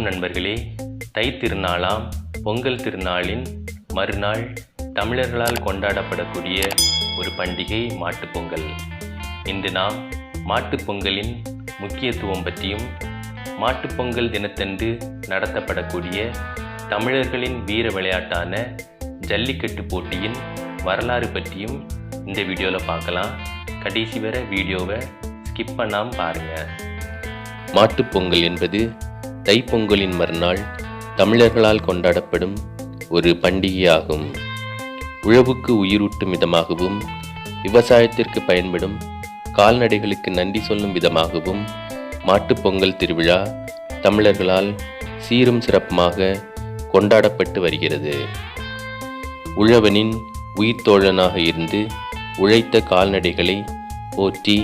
வணக்கம் நண்பர்களே. தை திருநாளாம் பொங்கல் திருநாளின் மறுநாள் தமிழர்களால் கொண்டாடப்படக்கூடிய ஒரு பண்டிகை மாட்டுப்பொங்கல். இன்று நாம் மாட்டுப்பொங்கலின் முக்கியத்துவம் பற்றியும் மாட்டுப்பொங்கல் தினத்தன்று நடத்தப்படக்கூடிய தமிழர்களின் வீர விளையாட்டான ஜல்லிக்கட்டு போட்டியின் வரலாறு பற்றியும் இந்த வீடியோவில் பார்க்கலாம். கடைசி வரை வீடியோவை ஸ்கிப் பண்ணாமல் பாருங்கள். மாட்டுப்பொங்கல் என்பது தைப்பொங்கலின் மறுநாள் தமிழர்களால் கொண்டாடப்படும் ஒரு பண்டிகையாகும். உழவுக்கு உயிரூட்டும் விதமாகவும் விவசாயத்திற்கு பயன்படும் கால்நடைகளுக்கு நன்றி சொல்லும் விதமாகவும் மாட்டுப்பொங்கல் திருவிழா தமிழர்களால் சீரும் சிறப்புமாக கொண்டாடப்பட்டு வருகிறது. உழவனின் உயிர்த்தோழனாக இருந்து உழைத்த கால்நடைகளை போற்றி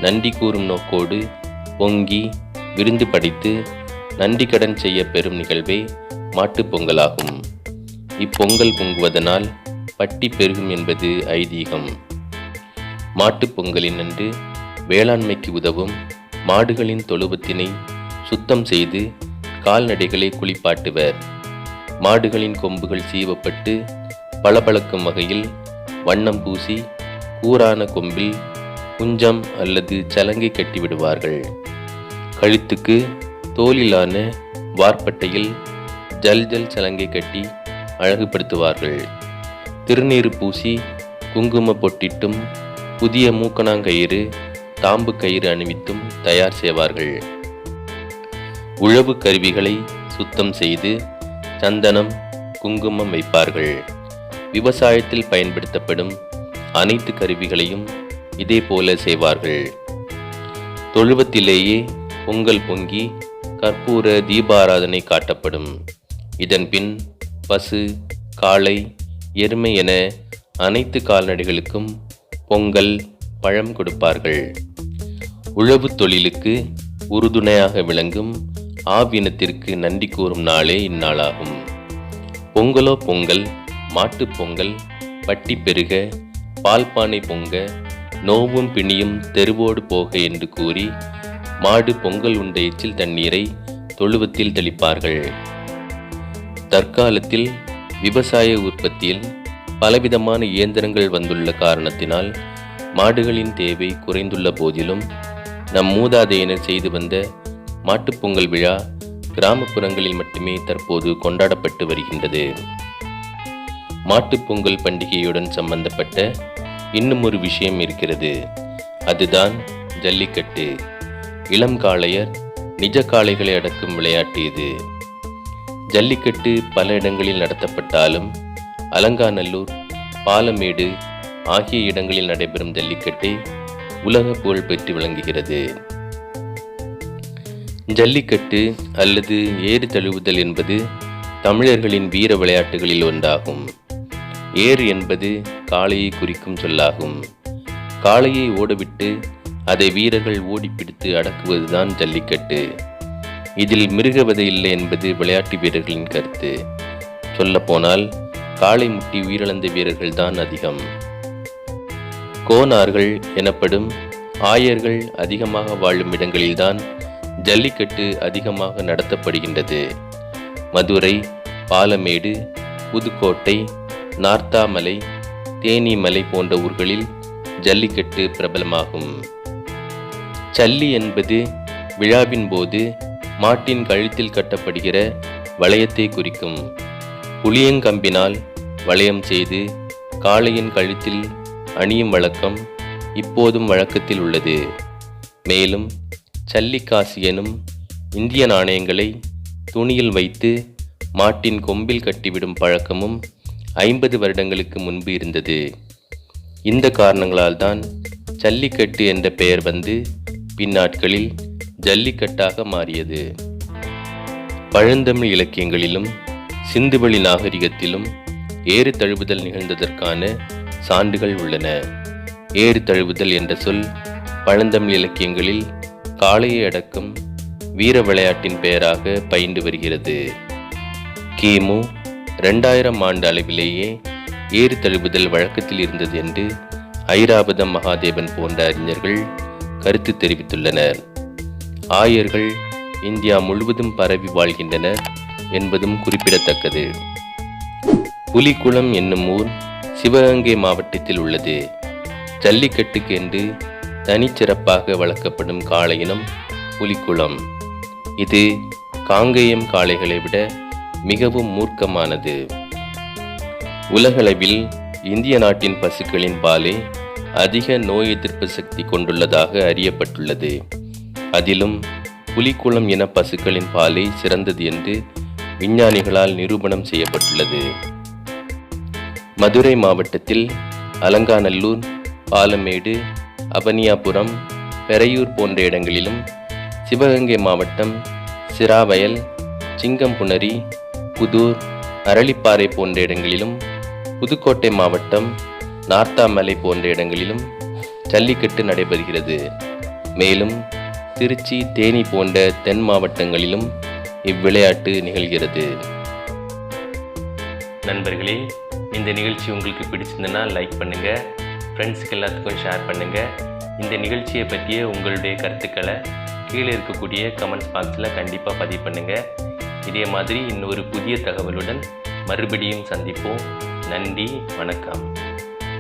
நன்றி கூறும் நோக்கோடு பொங்கி விருந்து படைத்து நன்றி கடன் செய்ய பெறும் நிகழ்வே மாட்டுப்பொங்கலாகும். இப்பொங்கல் பொங்குவதனால் பட்டி பெருகும் என்பது ஐதீகம். மாட்டுப்பொங்கலின் அன்று வேளாண்மைக்கு உதவும் மாடுகளின் தொழுவத்தினை சுத்தம் செய்து கால்நடைகளை குளிப்பாட்டுவர். மாடுகளின் கொம்புகள் சீவப்பட்டு பளபளக்கும் வகையில் வண்ணம் பூசி கூரான கொம்பில் குஞ்சம் அல்லது சலங்கை கட்டிவிடுவார்கள். கழுத்துக்கு தோலிலான வார்பட்டையில் ஜல் சலங்கை கட்டி அழகுபடுத்துவார்கள். திருநீறு பூசி குங்கும பொட்டிட்டும் புதிய மூக்கணாங்கயிறு தாம்பு கயிறு அணிவித்தும் தயார் செய்வார்கள். உழவு கருவிகளை சுத்தம் செய்து சந்தனம் குங்குமம் வைப்பார்கள். விவசாயத்தில் பயன்படுத்தப்படும் அனைத்து கருவிகளையும் இதே போல செய்வார்கள். தொழுவத்திலேயே பொங்கல் பொங்கி கற்பூர தீபாராதனை காட்டப்படும். இதன் பின் பசு, காளை, எருமை என அனைத்து கால்நடைகளுக்கும் பொங்கல் பழம் கொடுப்பார்கள். உழவு தொழிலுக்கு உறுதுணையாக விளங்கும் ஆவினத்திற்கு நன்றி கூறும் நாளே இந்நாளாகும். பொங்கலோ பொங்கல், மாட்டுப்பொங்கல், பட்டி பெருக, பால்பானை பொங்க, நோவும் பிணியும் தெருவோடு போக என்று கூறி மாடு பொங்கல் உண்ட எச்சில் தண்ணீரை தொழுவத்தில் தெளிப்பார்கள். தற்காலத்தில் விவசாய உற்பத்தியில் பலவிதமான இயந்திரங்கள் வந்துள்ள காரணத்தினால் மாடுகளின் தேவை குறைந்துள்ள போதிலும் நம் மூதாதையினர் செய்து வந்த மாட்டுப்பொங்கல் விழா கிராமப்புறங்களில் மட்டுமே தற்போது கொண்டாடப்பட்டு வருகின்றது. மாட்டுப்பொங்கல் பண்டிகையுடன் சம்பந்தப்பட்ட இன்னும் ஒரு விஷயம் இருக்கிறது. அதுதான் ஜல்லிக்கட்டு. இளம் காளையர் நிஜ காளைகளை அடக்கும் விளையாட்டு இது. ஜல்லிக்கட்டு பல இடங்களில் நடத்தப்பட்டாலும் அலங்காநல்லூர், பாலமேடு ஆகிய இடங்களில் நடைபெறும் ஜல்லிக்கட்டை உலக புகழ் பெற்று விளங்குகிறது. ஜல்லிக்கட்டு அல்லது ஏறு தழுவுதல் என்பது தமிழர்களின் வீர விளையாட்டுகளில் ஒன்றாகும். ஏறு என்பது காளையை குறிக்கும் சொல்லாகும். காளையை ஓடவிட்டு அதை வீரர்கள் ஓடிப்பிடித்து அடக்குவதுதான் ஜல்லிக்கட்டு. இதில் மிருகவதை இல்லை என்பது விளையாட்டு வீரர்களின் கருத்து. சொல்லப்போனால் காளை முட்டி உயிரிழந்த வீரர்கள் தான் அதிகம். கோனார்கள் எனப்படும் ஆயர்கள் அதிகமாக வாழும் இடங்களில்தான் ஜல்லிக்கட்டு அதிகமாக நடத்தப்படுகின்றது. மதுரை, பாலமேடு, புதுக்கோட்டை, நார்த்தாமலை, தேனிமலை போன்ற ஊர்களில் ஜல்லிக்கட்டு பிரபலமாகும். சல்லி என்பது விழாவின் போது மாட்டின் கழுத்தில் கட்டப்படுகிற வளையத்தை குறிக்கும். புளியங்கம்பினால் வளையம் செய்து காளையின் கழுத்தில் அணியும் வழக்கம் இப்போதும் வழக்கத்தில் உள்ளது. மேலும் சல்லிக்காசு எனும் இந்திய நாணயங்களை துணியில் வைத்து மாட்டின் கொம்பில் கட்டிவிடும் பழக்கமும் 50 வருடங்களுக்கு முன்பு இருந்தது. இந்த காரணங்களால் தான் ஜல்லிக்கட்டு என்ற பெயர் வந்து பின்னாட்களில் ஜல்லிக்கட்டாக மாறியது. பழந்தமிழ் இலக்கியங்களிலும் சிந்துவெளி நாகரிகத்திலும் ஏறு தழுவுதல் நிகழ்ந்ததற்கான சான்றுகள் உள்ளன. ஏறு தழுவுதல் என்ற சொல் பழந்தமிழ் இலக்கியங்களில் காளையை அடக்கும் வீர விளையாட்டின் பெயராக பயின்று வருகிறது. கிமு 2000 ஆண்டு அளவிலேயே ஏறு தழுவுதல் வழக்கத்தில் இருந்தது என்று ஐராவதம் மகாதேவன் போன்ற அறிஞர்கள் கருத்து தெரிவித்துள்ளனர். ஆயர்கள் இந்தியா முழுவதும் பரவி வாழ்கின்றனர் என்பதும் குறிப்பிடத்தக்கது. புலிக்குளம் என்னும் ஊர் சிவகங்கை மாவட்டத்தில் உள்ளது. ஜல்லிக்கட்டுக்கு என்று தனிச்சிறப்பாக வளர்க்கப்படும் காளையினம் புலிக்குளம். இது காங்கேயம் காளைகளை விட மிகவும் மூர்க்கமானது. உலகளவில் இந்திய நாட்டின் பசுக்களின் பாலே அதிக நோய் எதிர்ப்பு சக்தி கொண்டுள்ளதாக அறியப்பட்டுள்ளது. அதிலும் புலிக்குளம் இன பசுக்களின் பாலே சிறந்தது என்று விஞ்ஞானிகளால் நிரூபணம் செய்யப்பட்டுள்ளது. மதுரை மாவட்டத்தில் அலங்காநல்லூர், பாலமேடு, அவனியாபுரம், பெரையூர் போன்ற இடங்களிலும், சிவகங்கை மாவட்டம் சிராவயல், சிங்கம்புணரி, புதூர், அரளிப்பாறை போன்ற இடங்களிலும், புதுக்கோட்டை மாவட்டம் நார்த்தாமலை போன்ற இடங்களிலும் ஜல்லிக்கட்டு நடைபெறுகிறது. மேலும் திருச்சி, தேனி போன்ற தென் மாவட்டங்களிலும் இவ்விளையாட்டு நிகழ்கிறது. நண்பர்களே, இந்த நிகழ்ச்சி உங்களுக்கு பிடிச்சிருந்ததுன்னா லைக் பண்ணுங்கள், ஃப்ரெண்ட்ஸுக்கு எல்லாத்துக்கும் ஷேர் பண்ணுங்கள். இந்த நிகழ்ச்சியை பற்றிய உங்களுடைய கருத்துக்களை கீழே இருக்கக்கூடிய கமெண்ட்ஸ் பாக்ஸில் கண்டிப்பாக பதிவு பண்ணுங்கள். இதே மாதிரி இன்னொரு புதிய தகவலுடன் மறுபடியும் சந்திப்போம். நன்றி, வணக்கம்.